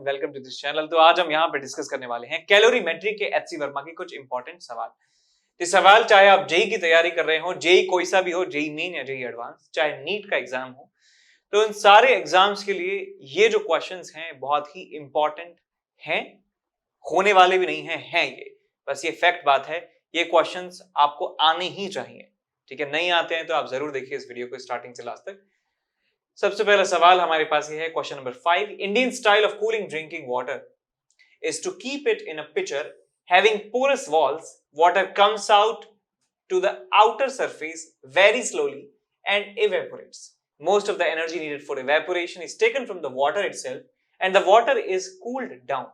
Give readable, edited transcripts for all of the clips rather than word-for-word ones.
Welcome to this channel. तो आज हम यहाँ पे डिस्कस करने वाले हैं कैलोरीमेट्री के एचसी वर्मा के कुछ इंपॉर्टेंट सवाल। ये सवाल चाहे आप जेई की तैयारी कर रहे हो, जेई कोई सा भी हो, जेई मेन या जेई एडवांस, चाहे नीट का एग्जाम हो, तो इन सारे एग्जाम्स के लिए ये जो क्वेश्चंस हैं बहुत ही इंपॉर्टेंट हैं। होने वाले भी नहीं हैं ये, बस ये फैक्ट बात है। ये क्वेश्चंस आपको आने ही चाहिए, ठीक है। नहीं आते हैं तो आप जरूर देखिए इस वीडियो को स्टार्टिंग से लास्ट तक। सबसे पहला सवाल हमारे पास ये है, question number 5। Indian style of cooling drinking water is to keep it in a pitcher having porous walls. Water comes out to the outer surface very slowly and evaporates. Most of the energy needed for evaporation is taken from the water itself and the water is cooled down.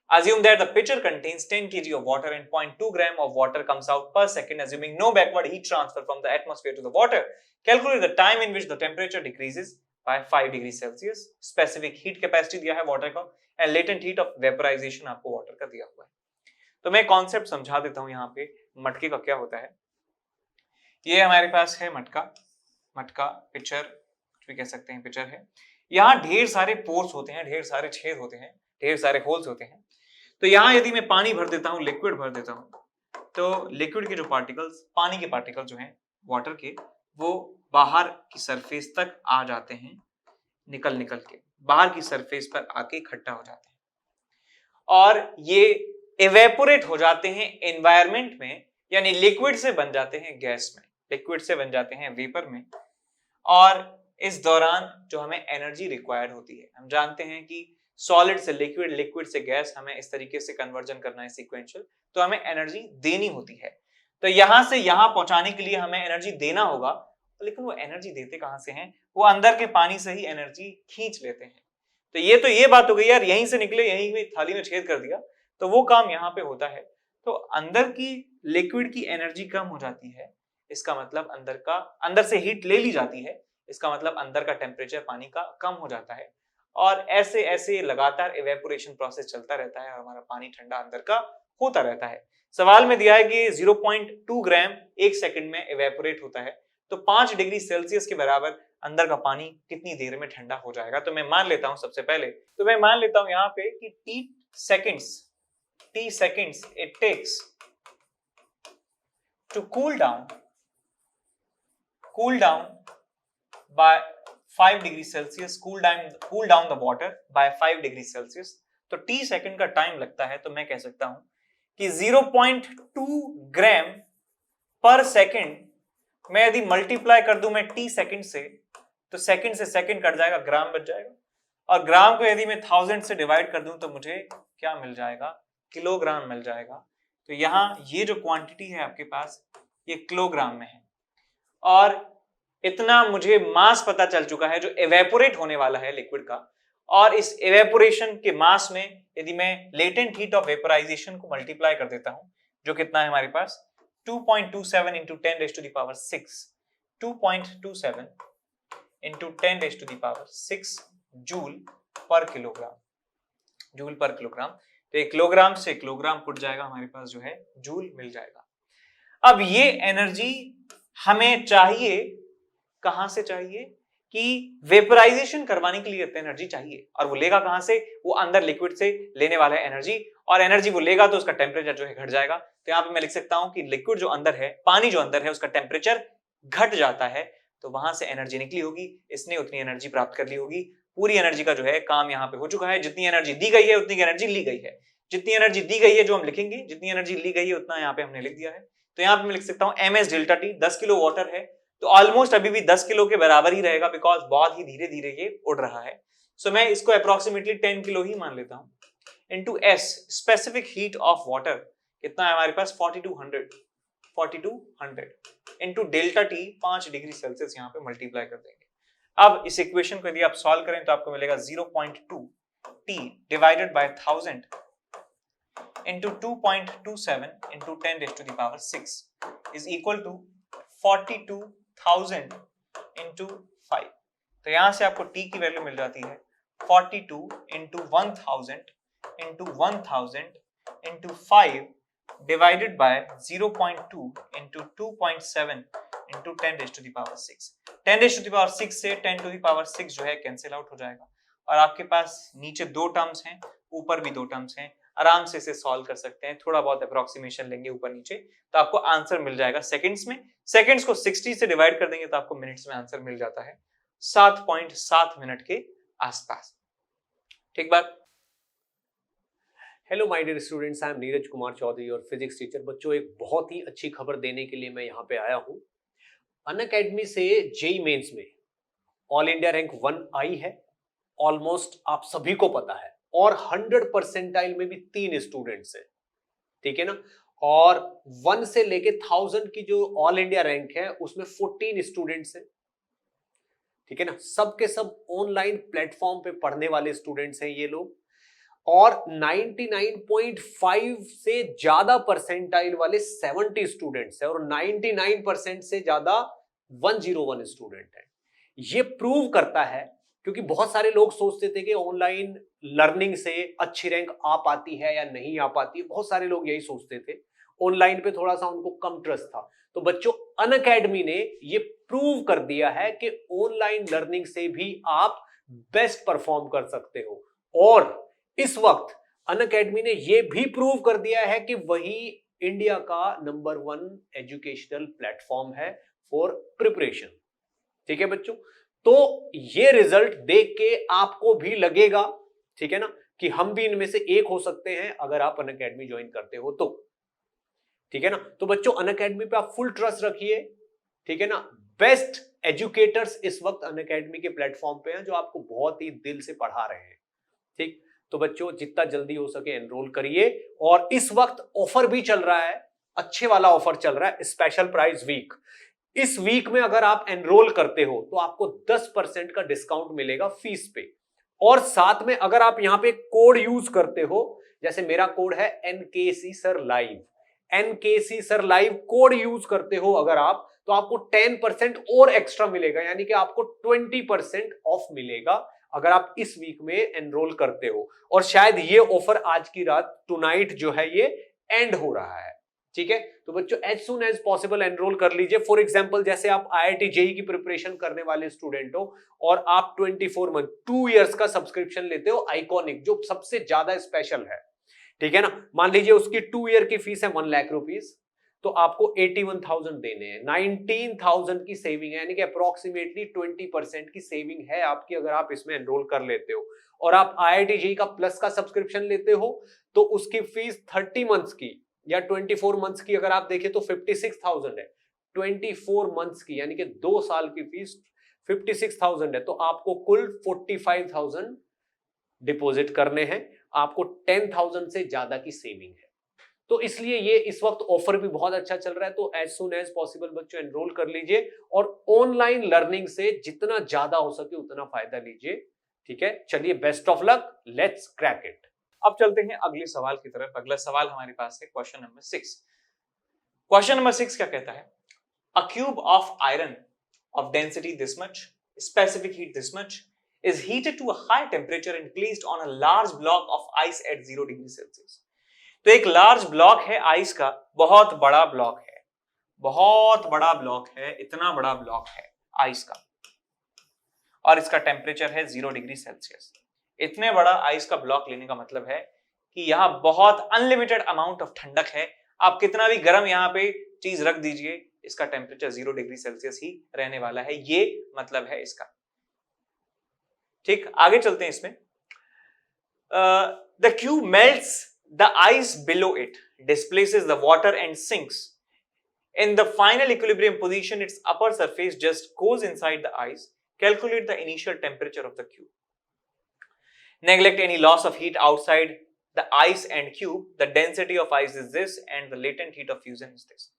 Assume that the pitcher contains 10 kg of water and 0.2 gram of water comes out per second, assuming no backward heat transfer from the atmosphere to the water. Calculate the time in which the temperature decreases by 5 degrees Celsius. Specific heat capacity दिया है water का and latent heat of vaporization आपको water का दिया हुआ है। तो मैं कॉन्सेप्ट समझा देता हूं। यहाँ पे मटके का क्या होता है। ये हमारे पास है मटका पिचर, कुछ भी कह सकते हैं, पिचर है। यहाँ ढेर सारे पोर्स होते हैं, ढेर सारे छेद होते हैं, ढेर सारे होल्स होते हैं। तो यहाँ यदि मैं पानी भर देता हूँ, लिक्विड भर देता हूँ, तो लिक्विड के जो पार्टिकल्स, पानी के पार्टिकल जो हैं वाटर के, वो बाहर की सरफेस तक आ जाते हैं, निकल के बाहर की सरफेस पर आके इकट्ठा हो जाते हैं और ये इवेपोरेट हो जाते हैं एनवायरमेंट में, यानी लिक्विड से बन जाते हैं गैस में, लिक्विड से बन जाते हैं वेपर में। और इस दौरान जो हमें एनर्जी रिक्वायर्ड होती है, हम जानते हैं कि सॉलिड से लिक्विड, लिक्विड से गैस, हमें इस तरीके से कन्वर्जन करना है सीक्वेंशियल, तो हमें एनर्जी देनी होती है। तो यहां से यहां पहुंचाने के लिए हमें एनर्जी देना होगा, लेकिन वो एनर्जी देते कहां से हैं? वो अंदर के पानी से ही एनर्जी खींच लेते हैं। तो ये बात हो गई यार, यहीं से निकले, यहीं में थाली में छेद कर दिया, तो वो काम यहाँ पे होता है। तो अंदर की लिक्विड की एनर्जी कम हो जाती है, इसका मतलब अंदर से हीट ले ली जाती है, इसका मतलब अंदर का टेम्परेचर पानी का कम हो जाता है। और ऐसे ऐसे लगातार इवेपोरेशन प्रोसेस चलता रहता है और हमारा पानी ठंडा अंदर का होता रहता है। सवाल में दिया है कि 0.2 ग्राम एक सेकंड में इवेपोरेट होता है, तो 5 डिग्री सेल्सियस के बराबर अंदर का पानी कितनी देर में ठंडा हो जाएगा? तो मैं मान लेता हूं, सबसे पहले तो मैं मान लेता हूं यहाँ पे कि T seconds it takes to cool down by 5 degree Celsius, cool down the water by 5 degree Celsius। तो T सेकंड का टाइम लगता है, तो मैं कह सकता हूं कि 0.2 ग्राम पर सेकंड मैं यदि मल्टीप्लाई कर दूं मैं T सेकंड से, तो सेकंड से सेकंड कट जाएगा, ग्राम बच जाएगा। और ग्राम को यदि मैं 1000 से डिवाइड कर दूं तो मुझे क्या मिल जाएगा? किलोग्राम मिल जाएगा। तो यहाँ ये जो क्वांटिटी है आपके पास, ये किलोग्राम में है। और इतना मुझे मास पता चल चुका है जो इवेपोरेट होने वाला है लिक्विड का। और इस इवेपोरेशन के मास में यदि मैं लेटेंट हीट ऑफ वेपराइजेशन को मल्टीप्लाई कर देता हूं, जो कितना है हमारे पास 2.27 into 10 raised to the power 6, 2.27 into 10 raised to the power 6 joule पर किलोग्राम। तो एक किलोग्राम से किलोग्राम फुट जाएगा, हमारे पास जो है जूल मिल जाएगा। अब ये एनर्जी हमें चाहिए, कहां से चाहिए? कि वेपराइजेशन करवाने के लिए एनर्जी चाहिए, और वो लेगा कहां से? वो अंदर लिक्विड से लेने वाला है एनर्जी, और एनर्जी वो लेगा तो उसका टेम्परेचर जो है घट जाएगा। तो यहाँ पे मैं लिख सकता हूं कि लिक्विड जो अंदर है, पानी जो अंदर है, उसका टेम्परेचर घट जाता है, तो वहां से एनर्जी निकली होगी, इसने उतनी एनर्जी प्राप्त कर ली होगी। पूरी एनर्जी का जो है काम यहाँ पे हो चुका है। जितनी एनर्जी दी गई है उतनी एनर्जी ली गई है, जितनी एनर्जी दी गई है जो हम लिखेंगे, जितनी एनर्जी ली गई है उतना यहाँ पे हमने लिख दिया है। तो यहाँ पे मैं लिख सकता हूँ ms delta T, 10 kilo water है, तो ऑलमोस्ट अभी भी 10 किलो के बराबर ही रहेगा, बिकॉज बहुत ही धीरे धीरे ये उड़ रहा है। सो मैं इसको अप्रोक्सीमेटली 10 किलो ही मान लेता हूँ। Into s specific heat of water कितना है हमारे पास? 4200 into delta T 5 degree Celsius यहाँ पे मल्टीप्लाई कर देंगे। अब इस इक्वेशन को यदि आप सॉल्व करें तो आपको मिलेगा 0.2 T divided by 1000 into 2.27 into 10 raised to the power 6 is equal to 42,000 into 5। तो यहां से आपको T की वैल्यू मिल जाती है 42 into 1000 into 1000 into 5 divided by 0.2 into 2.7 into 10 raised to the power 6। 10 raised to the power 6 से 10 to the power 6 जो है कैंसिल आउट हो जाएगा, और आपके पास नीचे 2 टर्म्स हैं, ऊपर भी 2 टर्म्स हैं, आराम से इसे सॉल्व कर सकते हैं। थोड़ा बहुत अप्रोक्सीमेशन लेंगे ऊपर नीचे तो आपको आंसर मिल जाएगा सेकंड्स में। सेकंड्स को 60 से डिवाइड कर देंगे तो आपको मिनट्स में आंसर मिल जाता है 7.7 मिनट के आसपास। ठीक बात। Hello my dear students, I am Neeraj Kumar Chaudhary और फिजिक्स टीचर। बच्चों, एक बहुत ही अच्छी खबर देने के लिए मैं यहाँ पे आया हूँ। अनअकैडमी से जेई मेंस में ऑल इंडिया रैंक 1 आई है, ऑलमोस्ट आप सभी को पता है, और 100 परसेंटाइल में भी 3 स्टूडेंट्स हैं, ठीक है ना। और 1 से लेके 1000 की जो ऑल इंडिया रैंक है उसमें 14 स्टूडेंट्स हैं, ठीक है ना। सब के सब ऑनलाइन प्लेटफॉर्म पे पढ़ने वाले स्टूडेंट्स हैं ये लोग, और 99.5 से ज्यादा परसेंटाइल वाले 70 स्टूडेंट्स हैं, और 99% से ज्यादा 101 स्टूडेंट हैं। ये प्रूव करता है, क्योंकि बहुत सारे लोग सोचते थे कि ऑनलाइन लर्निंग से अच्छी रैंक आ पाती है या नहीं आ पाती है। बहुत सारे लोग यही सोचते थे, ऑनलाइन पे थोड़ा सा उनको कम ट्रस्ट था। तो बच्चों, अनअकैडमी ने ये प्रूव कर दिया है कि ऑनलाइन लर्निंग से भी आप बेस्ट परफॉर्म कर सकते हो। और इस वक्त अनअकैडमी ने यह भी प्रूव कर दिया है कि वही इंडिया का नंबर 1 एजुकेशनल प्लेटफॉर्म है फॉर प्रिपरेशन, ठीक है बच्चों। तो ये रिजल्ट देख के आपको भी लगेगा, ठीक है ना, कि हम भी इनमें से एक हो सकते हैं अगर आप अनअकैडमी ज्वाइन करते हो तो, ठीक है ना। तो बच्चों, अनअकैडमी पे आप फुल ट्रस्ट रखिए, ठीक है ना। बेस्ट एजुकेटर्स इस वक्त अनअकैडमी के प्लेटफॉर्म पे हैं, जो आपको बहुत ही दिल से पढ़ा रहे हैं, ठीक। तो बच्चों, जितना जल्दी हो सके एनरोल करिए। और इस वक्त ऑफर भी चल रहा है, अच्छे वाला ऑफर चल रहा है, स्पेशल प्राइस वीक। इस वीक में अगर आप एनरोल करते हो तो आपको 10% का डिस्काउंट मिलेगा फीस पे। और साथ में अगर आप यहां पे कोड यूज करते हो, जैसे मेरा कोड है NKC sir live, NKC sir live code use करते हो अगर आप, तो आपको 10% और एक्स्ट्रा मिलेगा, यानी कि आपको 20% ऑफ मिलेगा अगर आप इस वीक में एनरोल करते हो। और शायद ये ऑफर आज की रात टुनाइट जो है ये एंड हो रहा है, ठीक है। तो बच्चों, as soon as possible enroll कर लीजिए। फॉर एग्जांपल, जैसे आप IIT JEE की प्रिपरेशन करने वाले स्टूडेंट हो और आप 24 मंथ 2 इयर्स का सब्सक्रिप्शन लेते हो आइकॉनिक, जो सबसे ज्यादा स्पेशल है, ठीक है ना। मान लीजिए उसकी 2 ईयर की फीस है 1 लाख रुपीस, तो आपको 81,000 देने हैं, 19,000 की सेविंग है, यानी कि अप्रोक्सीमेटली 20% की सेविंग है आपकी अगर आप इसमें एनरोल कर लेते हो। और आप IIT JEE का प्लस का सब्सक्रिप्शन लेते हो तो उसकी फीस 30 मंथ्स की या 24 मंथ्स की अगर आप देखें तो 56,000 है। 24 मंथ्स की यानी कि 2 साल की फीस 56,000 है, तो आपको कुल 45,000 डिपॉजिट करने हैं, आपको 10,000 से ज्यादा की सेविंग है। तो इसलिए ये इस वक्त ऑफर भी बहुत अच्छा चल रहा है। तो एज सुन एज पॉसिबल बच्चों एनरोल कर लीजिए और ऑनलाइन लर्निंग से जितना ज्यादा हो सके उतना फायदा लीजिए, ठीक है। चलिए, best of luck, let's crack it. अब चलते हैं अगले सवाल की तरफ। अगला सवाल हमारे पास है क्वेश्चन नंबर 6। क्वेश्चन नंबर 6 क्या कहता है? अ cube of iron of density this much, specific heat this much, is heated to a high temperature and placed on a large block of ice at 0 degree Celsius. तो एक large block है ice का, बहुत बड़ा block है, बहुत बड़ा block है, इतना बड़ा ब्लॉक है आइस का, और इसका टेम्परेचर है 0 डिग्री सेल्सियस। इतने बड़ा आइस का ब्लॉक लेने का मतलब है कि यहां बहुत अनलिमिटेड अमाउंट ऑफ ठंडक है। आप कितना भी गर्म यहां पे चीज रख दीजिए, इसका टेम्परेचर 0 डिग्री सेल्सियस ही रहने वाला है, ये मतलब है इसका। ठीक, आगे चलते हैं इसमें। The cube melts the ice below it, displaces the water and sinks in the final equilibrium position. Its upper surface just goes inside the ice. Calculate the initial temperature of the cube. Neglect any loss of heat outside the ice and cube. The density of ice is this and the latent heat of fusion is this.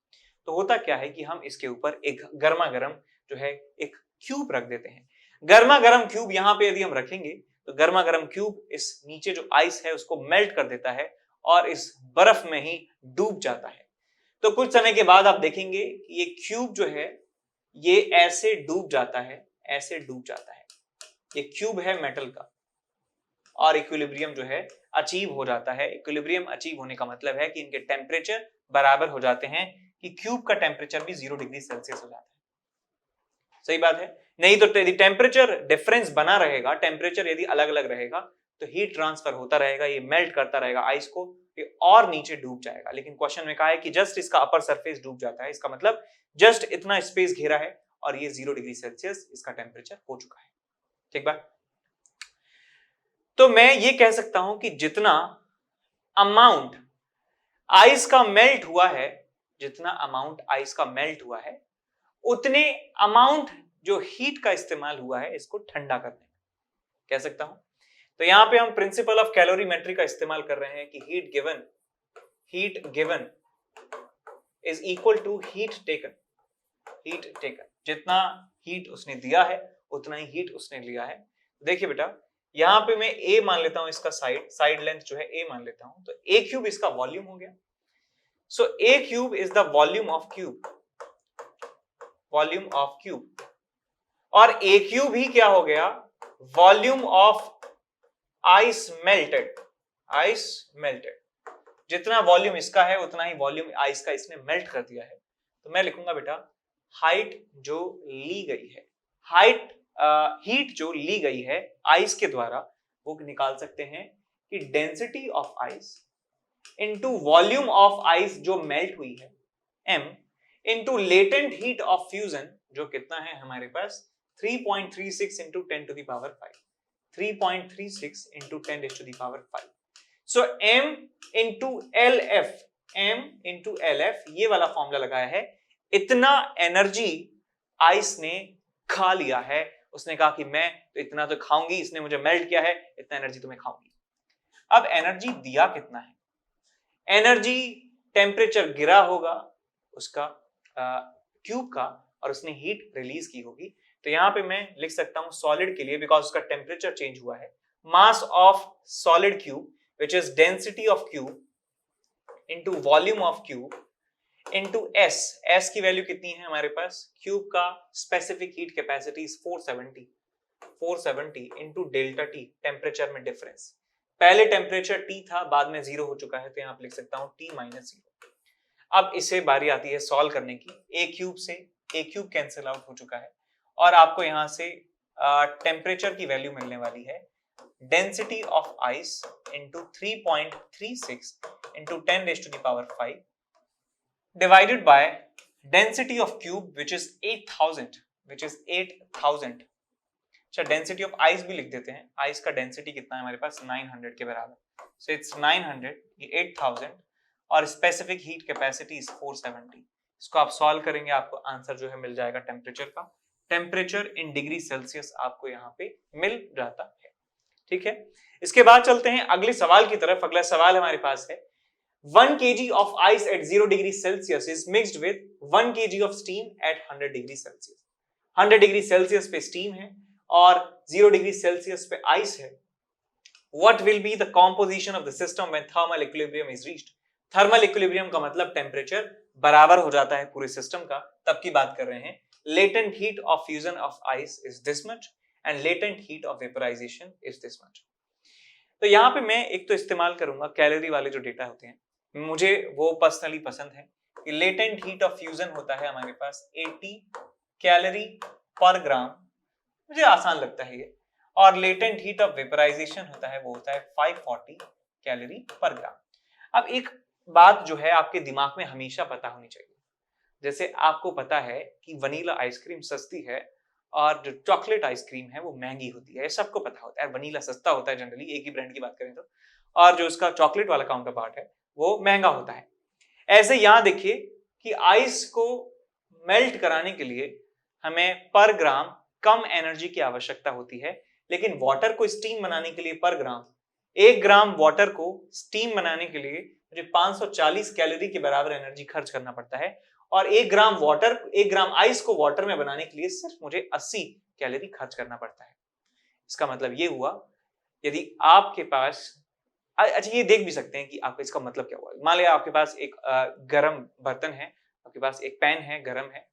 तो होता क्या है कि हम इसके ऊपर एक गर्मा गर्म जो है एक क्यूब रख देते हैं। गर्मा गर्म क्यूब यहां पे यदि हम रखेंगे तो गर्मा गर्म क्यूब इस नीचे जो आइस है उसको मेल्ट कर देता है और इस बर्फ में ही डूब जाता है। तो कुछ समय के बाद आप देखेंगे कि ये क्यूब जो है ये ऐसे डूब जाता है, ऐसे डूब जाता है। ये क्यूब है मेटल का और इक्विलिब्रियम जो है अचीव हो जाता है। इक्विलिब्रियम अचीव होने का मतलब है कि इनके टेम्परेचर बराबर हो जाते हैं, कि क्यूब का टेम्परेचर भी 0 डिग्री सेल्सियस हो जाता है। सही बात है। नहीं तो यदि टेम्परेचर डिफरेंस बना रहेगा, टेम्परेचर यदि अलग अलग रहेगा तो हीट ट्रांसफर होता रहेगा, ये मेल्ट करता रहेगा आइस को, ये और नीचे डूब जाएगा। लेकिन क्वेश्चन में कहा है कि जस्ट इसका अपर सरफेस डूब जाता है, इसका मतलब जस्ट इतना स्पेस घेरा है और ये 0 डिग्री सेल्सियस इसका टेम्परेचर हो चुका है। ठीक बात। तो मैं ये कह सकता हूं कि जितना अमाउंट आइस का मेल्ट हुआ है, जितना अमाउंट आइस का मेल्ट हुआ है, उतने अमाउंट जो हीट का इस्तेमाल हुआ है इसको ठंडा करने में, कह सकता हूं। तो यहां पे हम प्रिंसिपल ऑफ कैलोरीमेट्री का इस्तेमाल कर रहे हैं कि heat given is equal to heat taken. जितना हीट उसने दिया है उतना ही हीट उसने लिया है। देखिए बेटा, यहां पे मैं a मान लेता हूं, इसका साइड लेंथ जो है a मान लेता हूं, तो a क्यूब इसका वॉल्यूम हो गया। सो a cube is the volume of cube, और a क्यूब ही क्या हो गया, वॉल्यूम ऑफ आइस मेल्टेड। जितना वॉल्यूम इसका है उतना ही वॉल्यूम आइस का इसने मेल्ट कर दिया है। तो मैं लिखूंगा बेटा, हाइट जो ली गई है, हीट जो ली गई है आइस के द्वारा, वो निकाल सकते हैं कि density of ice into volume of ice जो मेल्ट हुई है, m, into latent heat of fusion जो कितना है हमारे पास 3.36 into 10 to the power 5, 3.36 into 10 to the power 5। So m into LF, ये वाला फॉर्मूला लगाया है। इतना एनर्जी आइस ने खा लिया है, उसने कहा कि मैं तो इतना तो खाऊंगी, इसने मुझे मेल्ट किया है, इतना एनर्जी तो मैं खाऊंगी। अब एनर्जी दिया कितना है, एनर्जी टेम्परेचर गिरा होगा उसका क्यूब का, और उसने हीट रिलीज की होगी। तो यहां पे मैं लिख सकता हूं सॉलिड के लिए, बिकॉज उसका टेम्परेचर चेंज हुआ है, mass of solid cube which is density of cube into volume of cube into S की वैल्यू कितनी है हमारे पास, क्यूब का specific heat capacity is 470 into delta T, temperature में डिफरेंस। पहले टेम्परेचर T था, बाद में 0 हो चुका है, तो यहां पे लिख सकता हूं T माइनस 0। अब इसे बारी आती है सॉल्व करने की। ए क्यूब कैंसिल आउट हो चुका है, और आपको यहां से टेम्परेचर की वैल्यू मिलने वाली है, density of ice into 3.36 into 10 raise to the power 5 divided by density of cube which is 8000। अच्छा, डेंसिटी ऑफ आइस भी लिख देते हैं। आइस का डेंसिटी कितना है हमारे पास, 900 के बराबर। सो इट्स 900, ये 8000, और स्पेसिफिक हीट कैपेसिटी इज 470। इसको आप सॉल्व करेंगे, आपको आंसर जो है मिल जाएगा टेम्परेचर का। टेम्परेचर इन डिग्री सेल्सियस आपको यहाँ पे मिल जाता है। ठीक है, इसके बाद चलते हैं अगले सवाल की तरफ। अगला सवाल हमारे पास है, 1 kg of ice at 0 degree Celsius is mixed with 1 kg of steam at 100 degree Celsius। 100 degree Celsius पे स्टीम है और 0 डिग्री सेल्सियस पे आइस है। What will be the composition of the system when thermal equilibrium is reached? Thermal equilibrium का मतलब temperature बराबर हो जाता है पूरे सिस्टम का, तब की बात कर रहे हैं। Latent heat of fusion of ice is this much and latent heat of vaporization is this much. तो यहाँ पे मैं एक तो इस्तेमाल करूंगा कैलोरी वाले जो डेटा होते हैं, मुझे वो पर्सनली पसंद है कि लेटेंट हीट ऑफ फ्यूजन होता है हमारे पास 80 कैलोरी पर ग्राम, मुझे आसान लगता है ये, और लेटेंट हीट ऑफ वेपराइजेशन होता है वो होता है 540 कैलोरी पर ग्राम। अब एक बात जो है आपके दिमाग में हमेशा पता होनी चाहिए, जैसे आपको पता है कि वनीला आइसक्रीम सस्ती है और जो चॉकलेट आइसक्रीम है वो महंगी होती है, सबको पता होता है। वनीला सस्ता होता है जनरली, एक ही ब्रांड की बात करें तो, और जो उसका चॉकलेट वाला काउंटर पार्ट है वो महंगा होता है। ऐसे यहां देखिए कि आइस को मेल्ट कराने के लिए हमें पर ग्राम कम एनर्जी की आवश्यकता होती है, लेकिन वाटर को स्टीम बनाने के लिए पर ग्राम, 1 ग्राम वाटर को स्टीम बनाने के लिए मुझे 540 कैलोरी के बराबर एनर्जी खर्च करना पड़ता है, और 1 ग्राम आइस को वाटर में बनाने के लिए सिर्फ मुझे 80 कैलोरी खर्च करना पड़ता है। इसका मतलब ये हुआ, यदि आपके पास, अच्छा ये देख भी सकते हैं कि आपको इसका मतलब क्या हुआ। मान लिया आपके पास एक गरम बर्तन है, आपके पास एक पैन है, गरम है,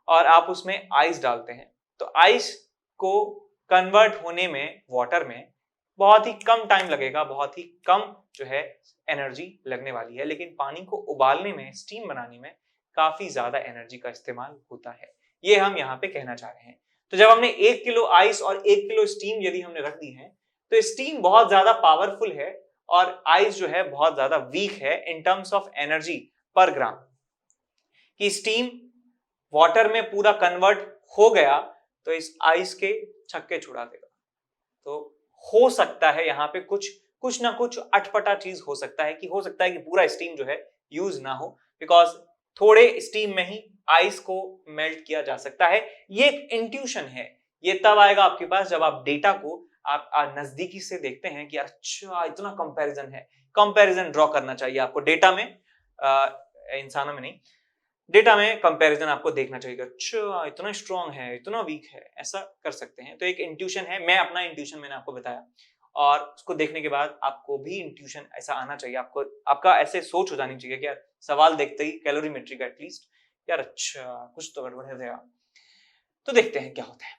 और आप उसमें आइस डालते हैं, तो आइस को कन्वर्ट होने में वाटर में बहुत ही कम टाइम लगेगा, बहुत ही कम जो है एनर्जी लगने वाली है, लेकिन पानी को उबालने में, स्टीम बनाने में काफी ज्यादा एनर्जी का इस्तेमाल होता है। ये हम यहाँ पे कहना चाह रहे हैं। तो जब हमने 1 किलो आइस और 1 किलो स्टीम यदि हमने रख दी है, तो स्टीम बहुत ज्यादा पावरफुल है और आइस जो है बहुत ज्यादा वीक है इन टर्म्स ऑफ एनर्जी पर ग्राम। कि स्टीम वाटर में पूरा कन्वर्ट हो गया तो इस आइस के छक्के छुड़ा देगा। तो हो सकता है यहाँ पे कुछ ना कुछ अटपटा चीज हो सकता है, कि हो सकता है कि पूरा स्टीम जो है यूज ना हो, बिकॉज थोड़े स्टीम में ही आइस को मेल्ट किया जा सकता है। ये एक इंट्यूशन है, ये तब आएगा आपके पास जब आप डेटा को आप नजदीकी से देखते हैं कि अच्छा इतना कंपैरिजन है। कंपैरिजन ड्रॉ करना चाहिए आपको डेटा में, इंसानों में नहीं, डेटा में कंपैरिजन आपको देखना चाहिए। अच्छा इतना स्ट्रांग है, इतना वीक है, ऐसा कर सकते हैं। तो एक इंट्यूशन है, मैं अपना इंट्यूशन मैंने आपको बताया, और उसको देखने के बाद आपको भी इंट्यूशन ऐसा आना चाहिए। आपको आपका ऐसे सोच हो जानी चाहिए कि यार सवाल देखते ही कैलोरीमेट्री का एटलीस्ट, यार अच्छा कुछ तो गड़बड़ है। तो देखते हैं क्या होता है।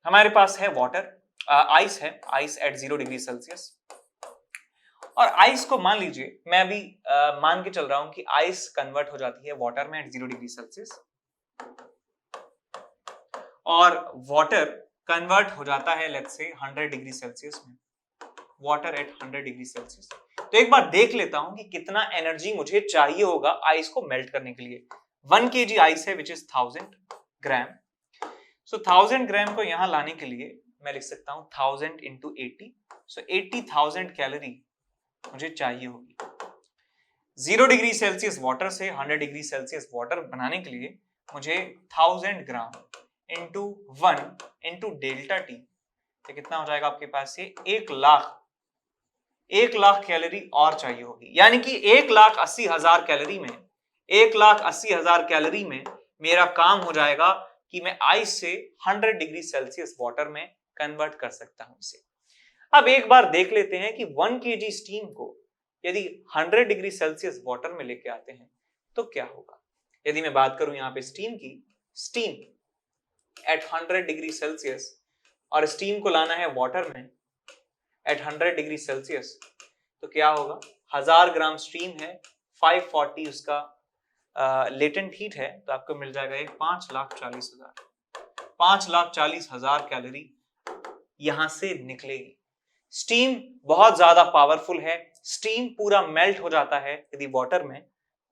हमारे पास है वाटर, आइस है, आइस एट 0 डिग्री सेल्सियस। और आइस को मान लीजिए, मैं अभी मान के चल रहा हूं कि आइस कन्वर्ट हो जाती है वाटर में एट 0 डिग्री सेल्सियस, और वाटर कन्वर्ट हो जाता है लेट्स से 100 डिग्री सेल्सियस में, वाटर एट 100 डिग्री सेल्सियस। तो एक बार देख लेता हूं कि कितना एनर्जी मुझे चाहिए होगा आइस को मेल्ट करने के लिए। 1 kg आइस है विच इज 1000 ग्राम। सो 1000 ग्राम को यहां लाने के लिए मैं लिख सकता हूं 1000 इंटू 80, सो 80,000 कैलोरी मुझे चाहिए होगी। 0 डिग्री सेल्सियस वाटर से 100 डिग्री सेल्सियस वाटर बनाने के लिए मुझे 1000 gram into 1 into delta T, तो कितना हो जाएगा आपके पास से 1 लाख कैलोरी और चाहिए होगी। यानी कि 1,80,000 कैलोरी में 1,80,000 कैलोरी में मेरा काम हो जाएगा कि मैं आइस से 100 डिग्री सेल्सियस वाटर में कन्वर्ट कर सकता हूं इसे। अब एक बार देख लेते हैं कि 1 kg स्टीम को यदि 100 डिग्री सेल्सियस वाटर में लेके आते हैं तो क्या होगा। यदि मैं बात करूं यहाँ पे स्टीम की, स्टीम एट 100 डिग्री सेल्सियस, और स्टीम को लाना है वाटर में एट 100 डिग्री सेल्सियस, तो क्या होगा। 1000 ग्राम स्टीम है, 540 उसका लेटेंट हीट है, तो आपको मिल जाएगा ये 5,40,000 कैलोरी यहां से निकलेगी। स्टीम बहुत ज्यादा पावरफुल है, स्टीम पूरा मेल्ट हो जाता है यदि वाटर में,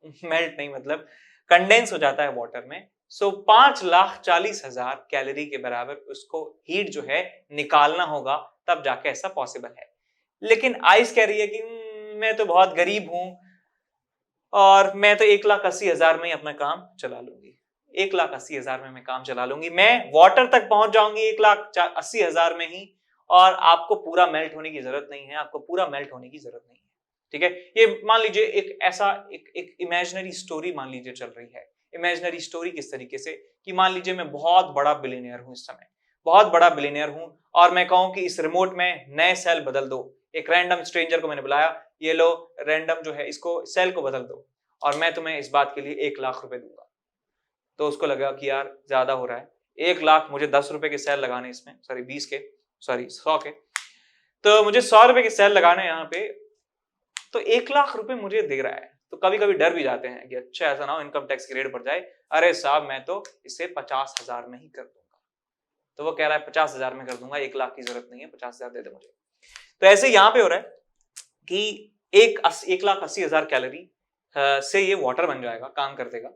मेल्ट नहीं मतलब कंडेंस हो जाता है वाटर में। सो 5,40,000 कैलोरी के बराबर उसको हीट जो है निकालना होगा, तब जाके ऐसा पॉसिबल है। लेकिन आइस कह रही है कि मैं तो बहुत गरीब हूं और मैं तो 1,80,000 में ही अपना काम चला लूंगी, 1,80,000 में मैं काम चला लूंगी, मैं वाटर तक पहुंच जाऊंगी 1,80,000 में ही, और आपको पूरा मेल्ट होने की जरूरत नहीं है, आपको पूरा मेल्ट होने की जरूरत नहीं है। ठीक है, ये मान लीजिए एक ऐसा एक इमेजिनरी स्टोरी मान लीजिए चल रही है। इमेजिनरी स्टोरी किस तरीके से, कि मान लीजिए मैं बहुत बड़ा बिलियनियर हूं इस समय, बहुत बड़ा बिलियनियर हूं, और मैं कहूं कि इस रिमोट में नए सेल बदल दो। एक रैंडम स्ट्रेंजर को मैंने बुलाया, ये लो रैंडम जो है इसको सेल को बदल दो और मैं तुम्हें इस बात के लिए 1 लाख रुपए दूंगा। तो उसको लगा कि यार ज्यादा हो रहा है, 1 लाख, मुझे 10 रुपए के सेल लगाने इसमें, सॉरी 20 के, सॉरी 100 के, तो मुझे 100 रुपए के सेल लगाने यहाँ पे, तो 1 लाख रुपए मुझे दे रहा है। तो कभी कभी डर भी जाते हैं कि अच्छा ऐसा ना हो इनकम टैक्स की रेट बढ़ जाए, अरे साहब मैं तो इसे 50,000 में ही कर दूंगा। तो वो कह रहा है 50,000 में कर दूंगा, 1 लाख की जरूरत नहीं है, 50,000 दे दे मुझे। तो ऐसे यहाँ पे हो रहा है कि 1,80,000 कैलोरी से ये वाटर बन जाएगा, काम कर देगा।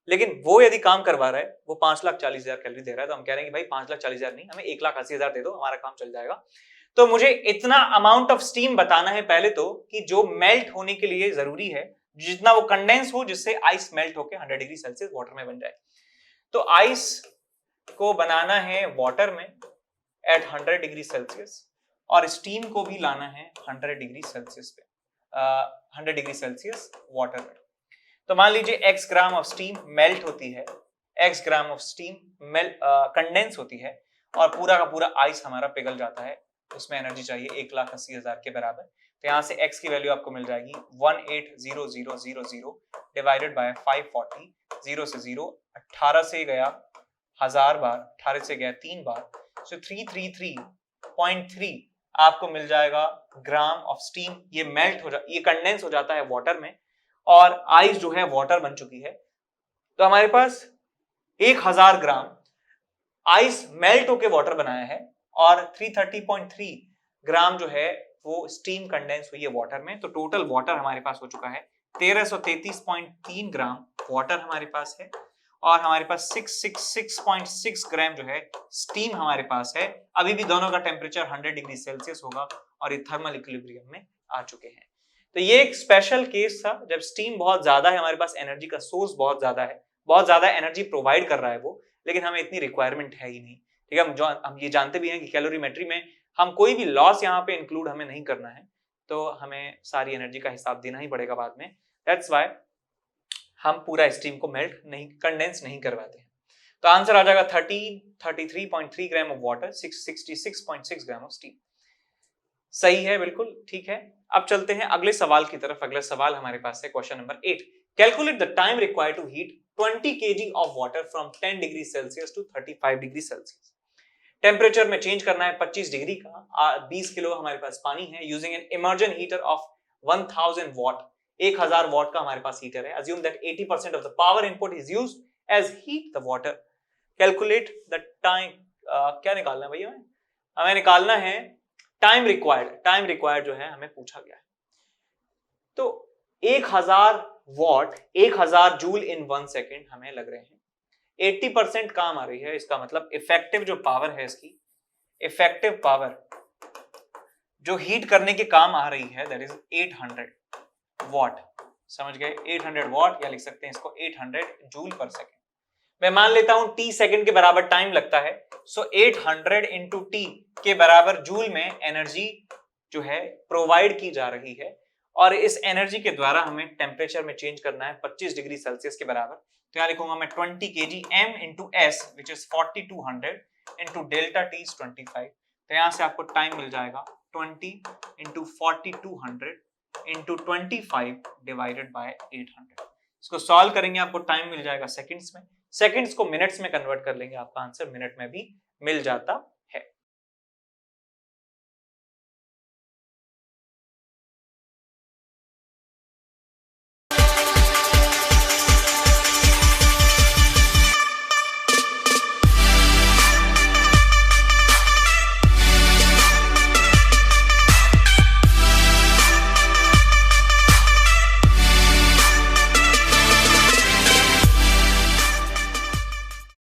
लेकिन वो यदि काम करवा रहा है, वो 5,40,000 कैलोरी दे रहा है, तो हम कह रहे हैं कि भाई 5,40,000 नहीं, हमें 1,80,000 दे दो, हमारा काम चल जाएगा। तो मुझे इतना अमाउंट ऑफ स्टीम बताना है पहले तो, कि जो मेल्ट होने के लिए जरूरी है, जितना वो कंडेंस हो जिससे आइस मेल्ट होकर 100 डिग्री सेल्सियस वाटर में बन जाए। तो आइस को बनाना है वाटर में एट 100 डिग्री सेल्सियस, और स्टीम को भी लाना है 100 डिग्री सेल्सियस पे, 100 डिग्री सेल्सियस वाटर में। तो मान लीजिए x gram of steam melt होती है, x gram of steam condense होती है, और पूरा का पूरा आइस हमारा पिघल जाता है। उसमें एनर्जी चाहिए 1,80,000 के बराबर। तो यहाँ से x की वैल्यू आपको मिल जाएगी 180000 डिवाइडेड बाय 540, 0 से 0, 18 से गया 1000 बार, 18 से गया 3 बार, सो 333.3 आपको मिल जाएगा ग्राम ऑफ स्टीम। ये मेल्ट हो ये कंडेंस हो जाता है वाटर में, और आइस जो है वाटर बन चुकी है। तो हमारे पास 1,000 ग्राम आइस मेल्ट होके वाटर बनाया है और 330.3 ग्राम जो है वो स्टीम कंडेंस हुई है वाटर में। तो टोटल वाटर हमारे पास हो चुका है 1333.3 ग्राम वाटर हमारे पास है और हमारे पास 666.6 ग्राम जो है स्टीम हमारे पास है। अभी भी दोनों का टेम्परेचर 100 डिग्री सेल्सियस होगा और ये थर्मल इक्विलिब्रियम में आ चुके हैं। तो ये एक स्पेशल केस था जब स्टीम बहुत ज्यादा है, हमारे पास एनर्जी का सोर्स बहुत ज्यादा है, बहुत ज्यादा एनर्जी प्रोवाइड कर रहा है वो, लेकिन हमें इतनी रिक्वायरमेंट है ही नहीं। ठीक है, हम ये जानते भी हैं कि कैलोरीमेट्री में हम कोई भी लॉस यहाँ पे इंक्लूड हमें नहीं करना है, तो हमें सारी एनर्जी का हिसाब देना ही पड़ेगा बाद में। दैट्स व्हाई हम पूरा स्टीम को मेल्ट नहीं, कंडेंस नहीं करवाते हैं। तो आंसर आ जाएगा 33.3 gram of water, 66.6 gram of steam. सही है, बिल्कुल ठीक है। अब चलते हैं अगले सवाल की तरफ। अगला सवाल हमारे पास है question number 8। Calculate the time required to heat 20 kg of water from 10 degree Celsius to 35 degree Celsius. Temperature में चेंज करना है 25 डिग्री का। 20 किलो हमारे पास पानी है। Using an immersion heater of 1000 watt, 1000 watt का हमारे पास हीटर है। Assume that 80% of the power input is used as heat the water. Calculate the time. क्या निकालना है भैया? हमें निकालना है टाइम रिक्वायर्ड। टाइम रिक्वायर्ड जो है हमें पूछा गया है। तो 1000 वॉट, 1000 जूल इन 1 सेकेंड हमें लग रहे हैं। 80% काम आ रही है, इसका मतलब इफेक्टिव जो पावर है इसकी, इफेक्टिव पावर जो हीट करने के काम आ रही है दैट इज 800 वॉट। समझ गए? 800 वॉट, या लिख सकते हैं इसको 800 जूल पर सेकेंड। मैं मान लेता हूं t सेकंड के बराबर टाइम लगता है, सो 800 इंटू टी के बराबर जूल में एनर्जी जो है प्रोवाइड की जा रही है और इस एनर्जी के द्वारा हमें टेम्परेचर में चेंज करना है 25 डिग्री सेल्सियस के बराबर। तो यहां लिखूंगा मैं 20 kg m into S which is 4200 into delta T is 25। तो यहां से आपको टाइम मिल जाएगा 20 इंटू 4200 इंटू 25 डिवाइडेड बाय 800। इसको सॉल्व करेंगे, आपको टाइम मिल जाएगा सेकंड्स में। सेकंड्स को मिनट्स में कन्वर्ट कर लेंगे, आपका आंसर मिनट में भी मिल जाता